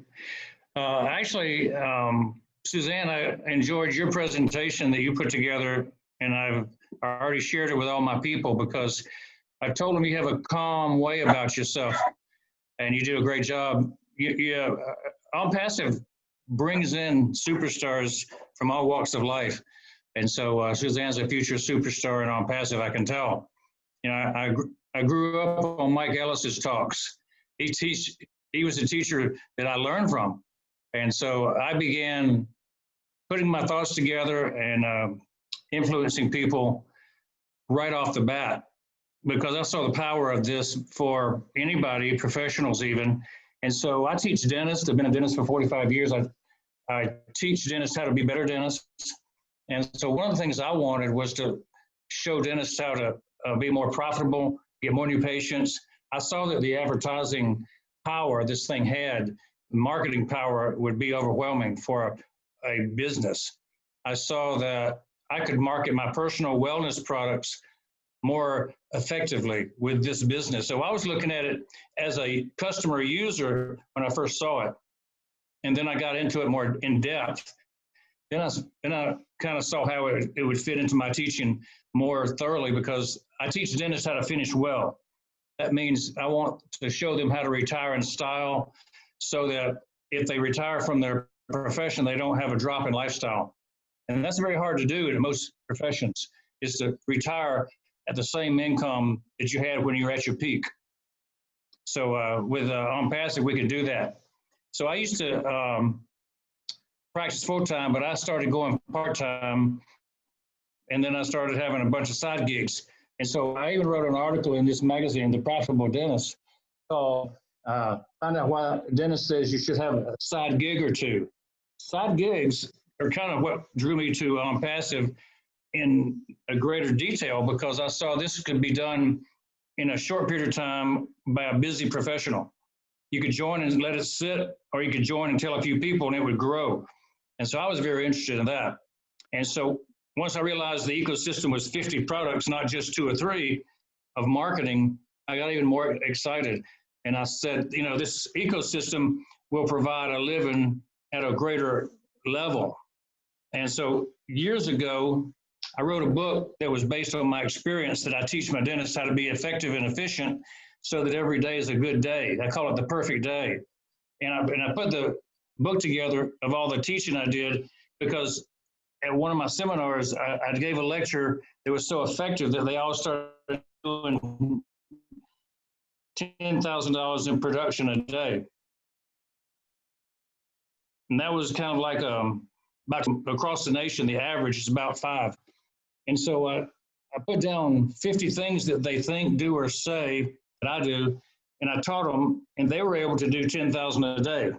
Speaker 5: Suzanne, I enjoyed your presentation that you put together, and I've already shared it with all my people because I told them you have a calm way about yourself, and you do a great job. Onpassive brings in superstars from all walks of life, and so Suzanne's a future superstar in Onpassive, I can tell. You know, I grew up on Mike Ellis's talks. He was a teacher that I learned from. And so I began putting my thoughts together and influencing people right off the bat because I saw the power of this for anybody, professionals even. And so I teach dentists. I've been a dentist for 45 years. I teach dentists how to be better dentists. And so one of the things I wanted was to show dentists how to be more profitable, get more new patients. I saw that the advertising power this thing had, marketing power, would be overwhelming for a business. I saw that I could market my personal wellness products more effectively with this business. So I was looking at it as a customer user when I first saw it. And then I got into it more in depth. Then I kind of saw how it would fit into my teaching more thoroughly because I teach dentists how to finish well. That means I want to show them how to retire in style so that if they retire from their profession, they don't have a drop in lifestyle. And that's very hard to do in most professions, is to retire at the same income that you had when you were at your peak. So with Onpassive, we could do that. So I used to practice full-time, but I started going part-time, and then I started having a bunch of side gigs. And so I even wrote an article in this magazine, The Profitable Dentist, called Find Out Why Dentist Says You Should Have a Side Gig or Two. Side gigs are kind of what drew me to Onpassive in a greater detail because I saw this could be done in a short period of time by a busy professional. You could join and let it sit, or you could join and tell a few people and it would grow. And so I was very interested in that. And so once I realized the ecosystem was 50 products, not just 2 or 3 of marketing, I got even more excited. And I said, you know, this ecosystem will provide a living at a greater level. And so years ago, I wrote a book that was based on my experience that I teach my dentists how to be effective and efficient so that every day is a good day. I call it the perfect day. And I put the book together of all the teaching I did because at one of my seminars, I gave a lecture that was so effective that they all started doing $10,000 in production a day. And that was kind of like about across the nation, the average is about 5. And so I put down 50 things that they think, do, or say that I do, and I taught them, and they were able to do 10,000 a day.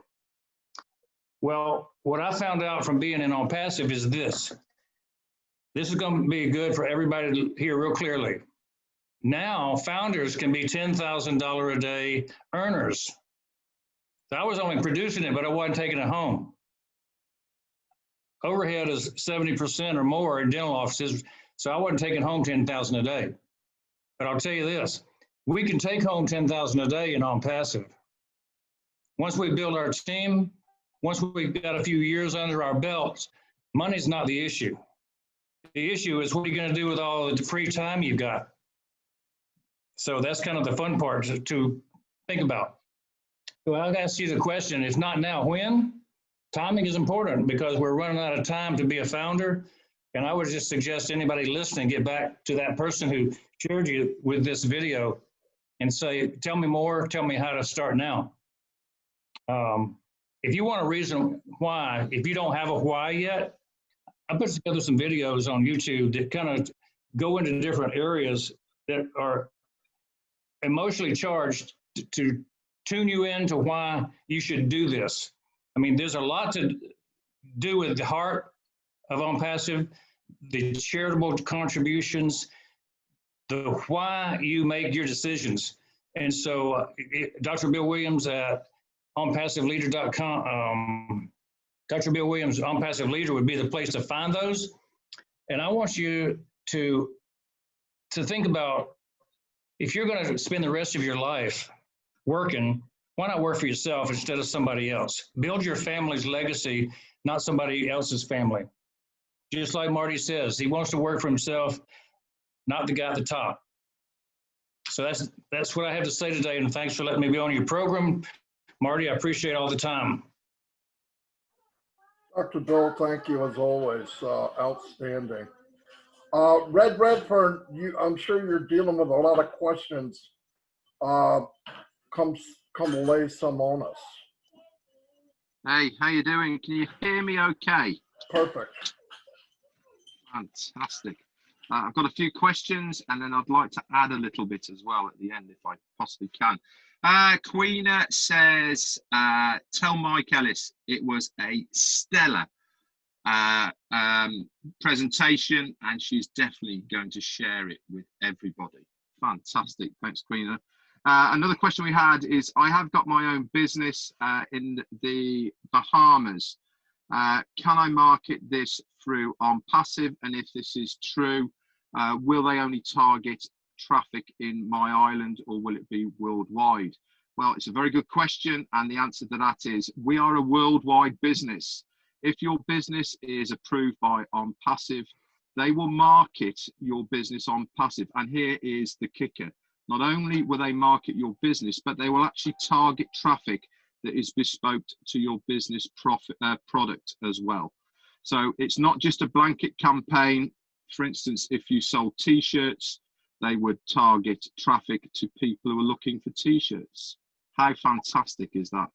Speaker 5: Well, what I found out from being in Onpassive is this. This is going to be good for everybody to hear real clearly. Now, founders can be $10,000 a day earners. So I was only producing it, but I wasn't taking it home. Overhead is 70% or more in dental offices, so I wasn't taking home $10,000 a day. But I'll tell you this, we can take home $10,000 a day in Onpassive. Once we build our team, once we've got a few years under our belts, money's not the issue. The issue is what are you going to do with all the free time you've got? So that's kind of the fun part to think about. So I'll ask you the question, if not now, when? Timing is important because we're running out of time to be a founder. And I would just suggest anybody listening get back to that person who shared you with this video and say, tell me more, tell me how to start now. If you want a reason why, if you don't have a why yet, I put together some videos on YouTube that kind of go into different areas that are emotionally charged to tune you into why you should do this. I mean, there's a lot to do with the heart of Onpassive, the charitable contributions, the why you make your decisions. And so Dr. Bill Williams at onpassiveleader.com, Dr. Bill Williams, Onpassive Leader would be the place to find those. And I want you to think about if you're going to spend the rest of your life working, why not work for yourself instead of somebody else? Build your family's legacy, not somebody else's family. Just like Marty says, he wants to work for himself, not the guy at the top. So that's what I have to say today, and thanks for letting me be on your program. Marty, I appreciate all the time.
Speaker 2: Dr. Bill, thank you as always. Outstanding. Red Redfern, I'm sure you're dealing with a lot of questions. Come lay some on us.
Speaker 6: Hey, how you doing? Can you hear me okay?
Speaker 2: Perfect.
Speaker 6: Fantastic. I've got a few questions, and then I'd like to add a little bit as well at the end if I possibly can. Queena says, tell Mike Ellis it was a stellar presentation, and she's definitely going to share it with everybody. Fantastic. Thanks, Queena. Another question we had is, I have got my own business in the Bahamas. Can I market this through Onpassive? And if this is true, will they only target traffic in my island, or will it be worldwide? Well, it's a very good question, and the answer to that is we are a worldwide business. If your business is approved by Onpassive, they will market your business Onpassive. And here is the kicker. Not only will they market your business, but they will actually target traffic that is bespoke to your business product as well. So it's not just a blanket campaign. For instance, if you sold t-shirts, they would target traffic to people who are looking for t-shirts. How fantastic is that?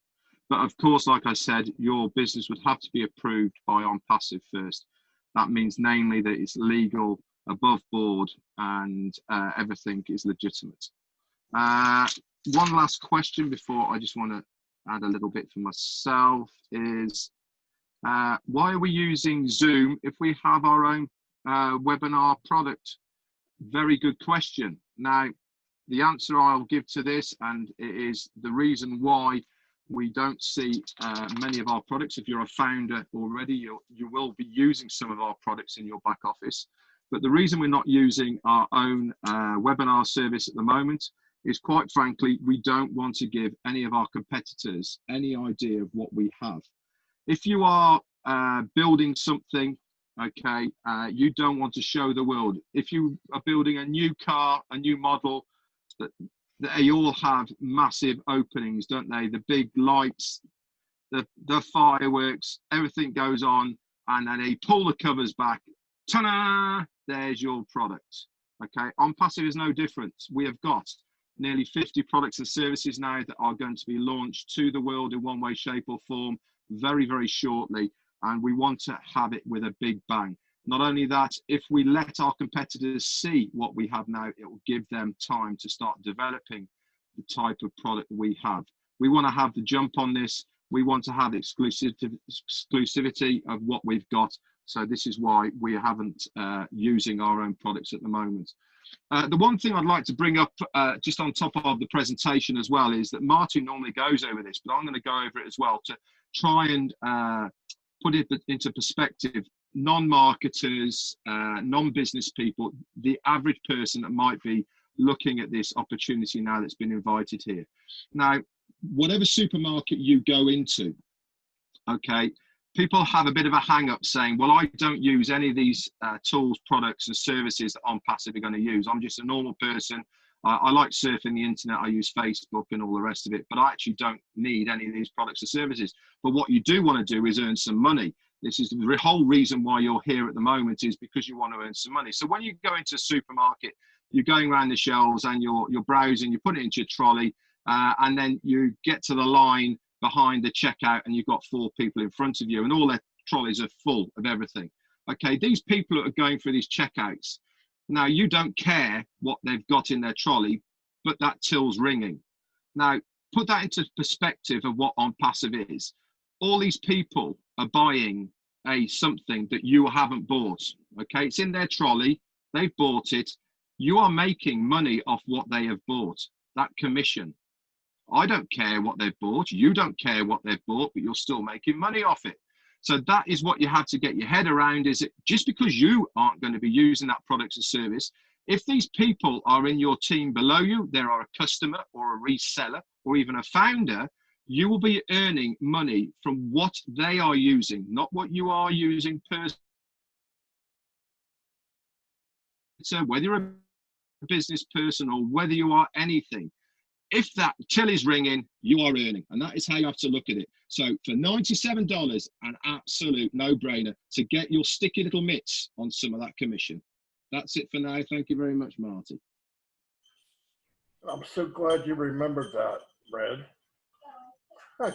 Speaker 6: But of course, like I said, your business would have to be approved by Onpassive first. That means namely that it's legal, above board, and everything is legitimate. One last question before I just want to add a little bit for myself is, why are we using Zoom if we have our own webinar product? Very good question. Now, the answer I'll give to this, and it is the reason why we don't see many of our products. If you're a founder already, you will be using some of our products in your back office. But the reason we're not using our own webinar service at the moment is, quite frankly, we don't want to give any of our competitors any idea of what we have. If you are building something, okay, you don't want to show the world. If you are building a new car, a new model, they all have massive openings, don't they? The big lights, the fireworks, everything goes on, and then they pull the covers back. Ta-da! There's your product. Okay, Onpassive is no different. We have got nearly 50 products and services now that are going to be launched to the world in one way, shape, or form very, very shortly, and we want to have it with a big bang. Not only that, if we let our competitors see what we have now, it will give them time to start developing the type of product we have. We want to have the jump on this. We want to have exclusivity of what we've got. So this is why we haven't using our own products at the moment. The one thing I'd like to bring up just on top of the presentation as well is that Martin normally goes over this, but I'm going to go over it as well to try and put it into perspective. Non-marketers, non-business people, the average person that might be looking at this opportunity now that's been invited here. Now, whatever supermarket you go into, okay, people have a bit of a hang-up saying, well, I don't use any of these tools, products and services that Onpassive are going to use. I'm just a normal person. I like surfing the internet. I use Facebook and all the rest of it, but I actually don't need any of these products or services. But what you do want to do is earn some money. This is the whole reason why you're here at the moment, is because you want to earn some money. So when you go into a supermarket, you're going around the shelves and you're browsing, you put it into your trolley, and then you get to the line behind the checkout and you've got 4 people in front of you and all their trolleys are full of everything. Okay, these people that are going through these checkouts, now you don't care what they've got in their trolley, but that till's ringing. Now, put that into perspective of what Onpassive is. All these people are buying something that you haven't bought. Okay, it's in their trolley, they've bought it. You are making money off what they have bought, that commission. I don't care what they've bought, you don't care what they've bought, but you're still making money off it. So that is what you have to get your head around, is it just because you aren't going to be using that product or service, If these people are in your team below you, they are a customer or a reseller or even a founder, you will be earning money from what they are using, not what you are using personally. So whether you're a business person or whether you are anything, if that till is ringing, you are earning. And that is how you have to look at it. So for $97, an absolute no-brainer to get your sticky little mitts on some of that commission. That's it for now. Thank you very much, Marty.
Speaker 2: I'm so glad you remembered that, Red.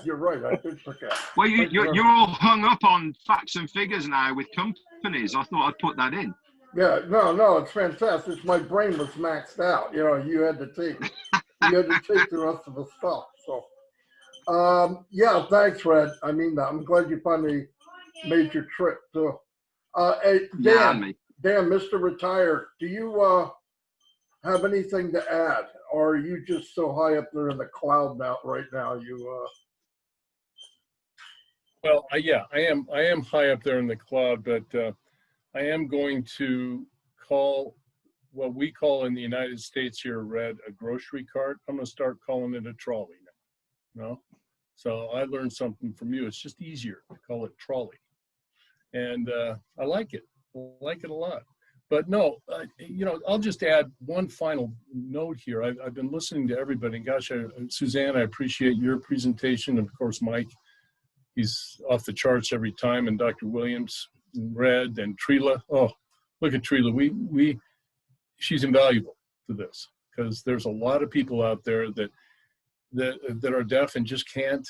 Speaker 2: You're right, I did forget.
Speaker 6: Well, you're all hung up on facts and figures now with companies. I thought I'd put that in.
Speaker 2: Yeah, no, it's fantastic. My brain was maxed out. You know, you had to take the rest of the stuff. So, yeah, thanks, Red. I mean that. I'm glad you finally made your trip too. Hey, Dan, Mr. Retired, do you have anything to add, or are you just so high up there in the cloud now? Right now,
Speaker 7: Well, yeah, I am high up there in the cloud, but I am going to call what we call in the United States here, Red, a grocery cart. I'm going to start calling it a trolley now. You know? So I learned something from you. It's just easier to call it trolley. And I like it. I like it a lot. But no, you know, I'll just add one final note here. I've been listening to everybody. And gosh, Suzanne, I appreciate your presentation. And of course, Mike, he's off the charts every time. And Dr. Williams, and Red, and Trila. Oh, look at Trila. She's invaluable to this, because there's a lot of people out there that are deaf and just can't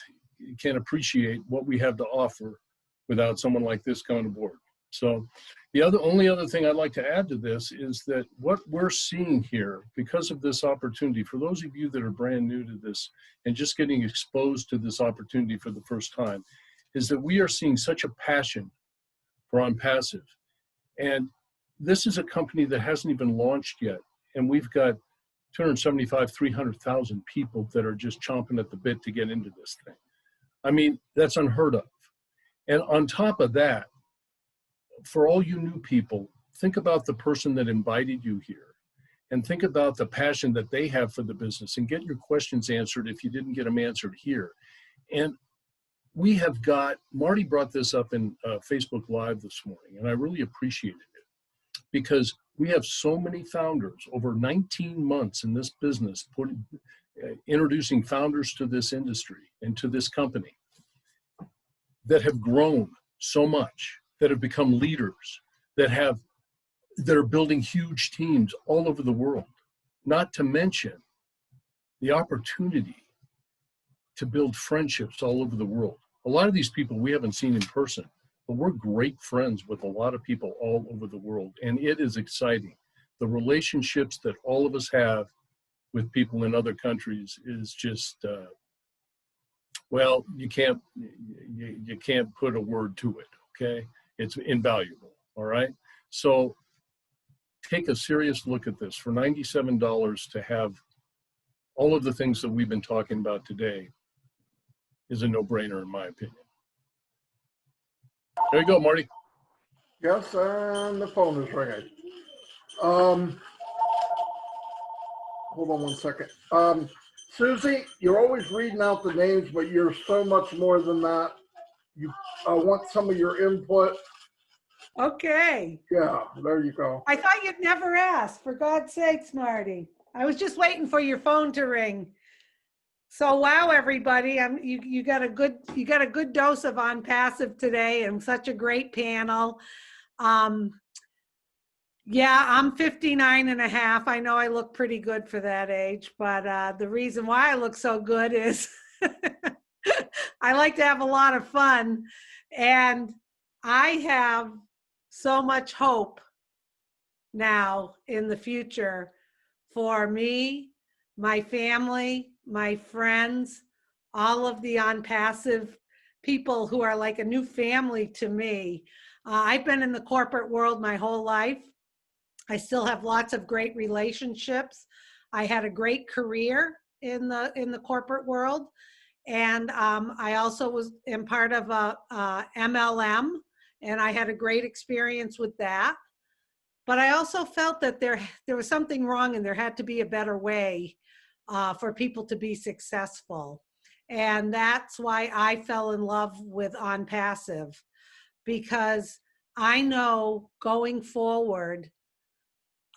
Speaker 7: appreciate what we have to offer without someone like this coming aboard. So the only other thing I'd like to add to this is that what we're seeing here, because of this opportunity, for those of you that are brand new to this and just getting exposed to this opportunity for the first time, is that we are seeing such a passion for Onpassive. And this is a company that hasn't even launched yet. And we've got 275, 300,000 people that are just chomping at the bit to get into this thing. I mean, that's unheard of. And on top of that, for all you new people, think about the person that invited you here and think about the passion that they have for the business and get your questions answered if you didn't get them answered here. And we have got, Marty brought this up in Facebook Live this morning, and I really appreciated it because we have so many founders over 19 months in this business, introducing founders to this industry and to this company that have grown so much, that have become leaders, that are building huge teams all over the world, not to mention the opportunity to build friendships all over the world. A lot of these people we haven't seen in person, but we're great friends with a lot of people all over the world, and it is exciting. The relationships that all of us have with people in other countries is just, well, you can't put a word to it, okay? It's invaluable, all right? So take a serious look at this. For $97 to have all of the things that we've been talking about today is a no-brainer in my opinion. There you go, Marty.
Speaker 2: yes, and the phone is ringing. Hold on one second. Susie, you're always reading out the names, but you're so much more than that. I want some of your input.
Speaker 1: Okay.
Speaker 2: Yeah, there you go.
Speaker 1: I thought you'd never ask, for God's sakes, Marty. I was just waiting for your phone to ring. So wow, everybody, you got a good dose of Onpassive today, and such a great panel. Yeah, I'm 59 and a half. I know I look pretty good for that age, but the reason why I look so good is I like to have a lot of fun, and I have so much hope now in the future for me, my family, my friends, all of the Onpassive people who are like a new family to me. I've been in the corporate world my whole life. I still have lots of great relationships. I had a great career in the corporate world. And I also am part of a MLM, and I had a great experience with that. But I also felt that there was something wrong and there had to be a better way for people to be successful. And that's why I fell in love with Onpassive, because I know going forward,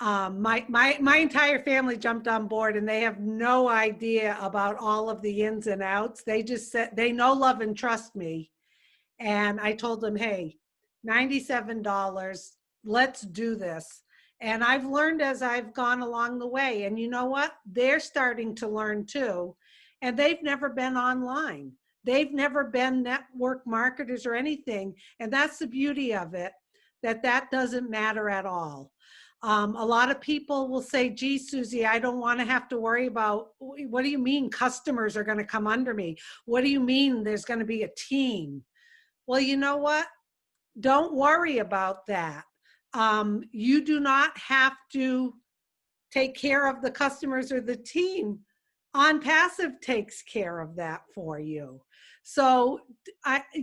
Speaker 1: my entire family jumped on board and they have no idea about all of the ins and outs. They just said they know, love, and trust me. And I told them, hey, $97, let's do this. And I've learned as I've gone along the way. And you know what? They're starting to learn too. And they've never been online. They've never been network marketers or anything. And that's the beauty of it, that doesn't matter at all. A lot of people will say, gee, Susie, I don't want to have to worry about, what do you mean customers are going to come under me? What do you mean there's going to be a team? Well, you know what? Don't worry about that. You do not have to take care of the customers or the team. Onpassive takes care of that for you. So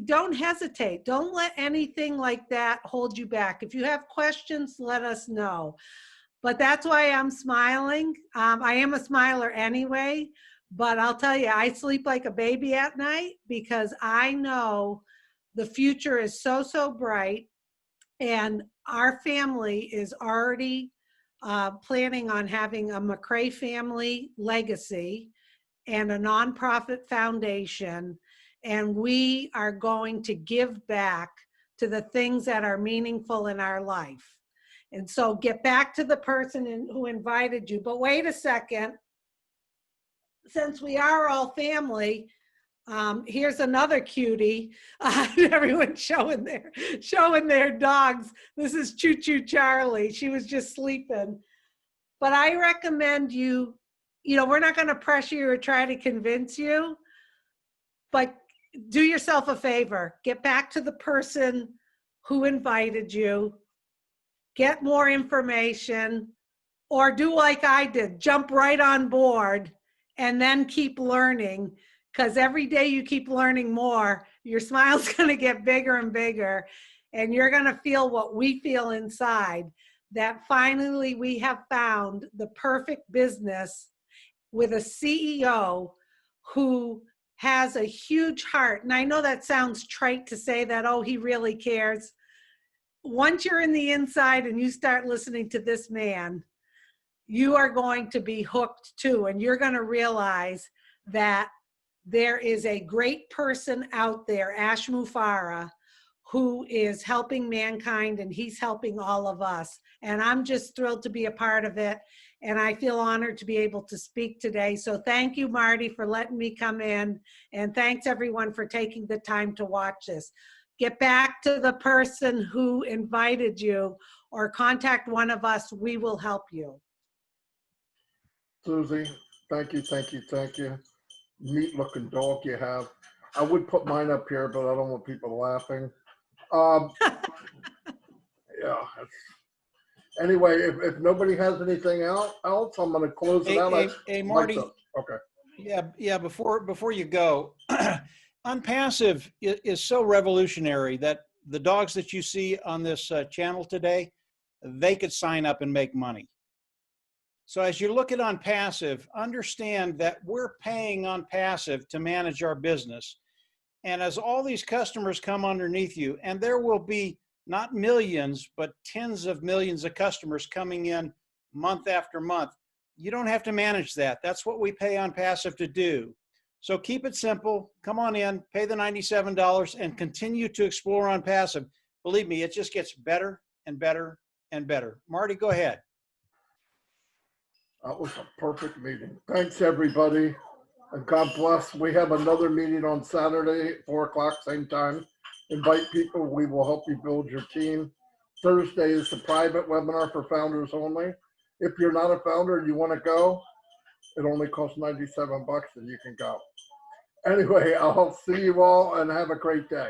Speaker 1: don't hesitate. Don't let anything like that hold you back. If you have questions, let us know. But that's why I'm smiling. I am a smiler anyway, but I'll tell you, I sleep like a baby at night because I know the future is so, so bright. And our family is already planning on having a McRae family legacy and a nonprofit foundation. And we are going to give back to the things that are meaningful in our life. And so get back to the person who invited you. But wait a second. Since we are all family, here's another cutie. Everyone's showing their dogs. This is Choo Choo Charlie. She was just sleeping. But I recommend you, we're not going to pressure you or try to convince you, but do yourself a favor. Get back to the person who invited you. Get more information, or do like I did, jump right on board and then keep learning. Because every day you keep learning more, your smile's going to get bigger and bigger, and you're going to feel what we feel inside, that finally we have found the perfect business with a CEO who has a huge heart. And I know that sounds trite to say that, oh, he really cares. Once you're in the inside and you start listening to this man, you are going to be hooked too, and you're going to realize that there is a great person out there, Ash Mufara, who is helping mankind, and he's helping all of us. And I'm just thrilled to be a part of it. And I feel honored to be able to speak today. So thank you, Marty, for letting me come in. And thanks everyone for taking the time to watch this. Get back to the person who invited you or contact one of us. We will help you.
Speaker 2: Susie, thank you, thank you, thank you. Neat looking dog you have. I would put mine up here, but I don't want people laughing. Yeah. Anyway, if nobody has anything else, I'm going to close it out.
Speaker 3: Hey, Marty.
Speaker 2: Okay.
Speaker 3: Yeah. Before you go, Onpassive is so revolutionary that the dogs that you see on this channel today, they could sign up and make money. So as you look at Onpassive, understand that we're paying Onpassive to manage our business. And as all these customers come underneath you, and there will be not millions, but tens of millions of customers coming in month after month, you don't have to manage that. That's what we pay Onpassive to do. So keep it simple. Come on in, pay the $97, and continue to explore Onpassive. Believe me, it just gets better and better and better. Marty, go ahead.
Speaker 2: That was a perfect meeting. Thanks, everybody. And God bless. We have another meeting on Saturday, 4 o'clock, same time. Invite people. We will help you build your team. Thursday is the private webinar for founders only. If you're not a founder and you want to go, it only costs $97 and you can go. Anyway, I'll see you all and have a great day.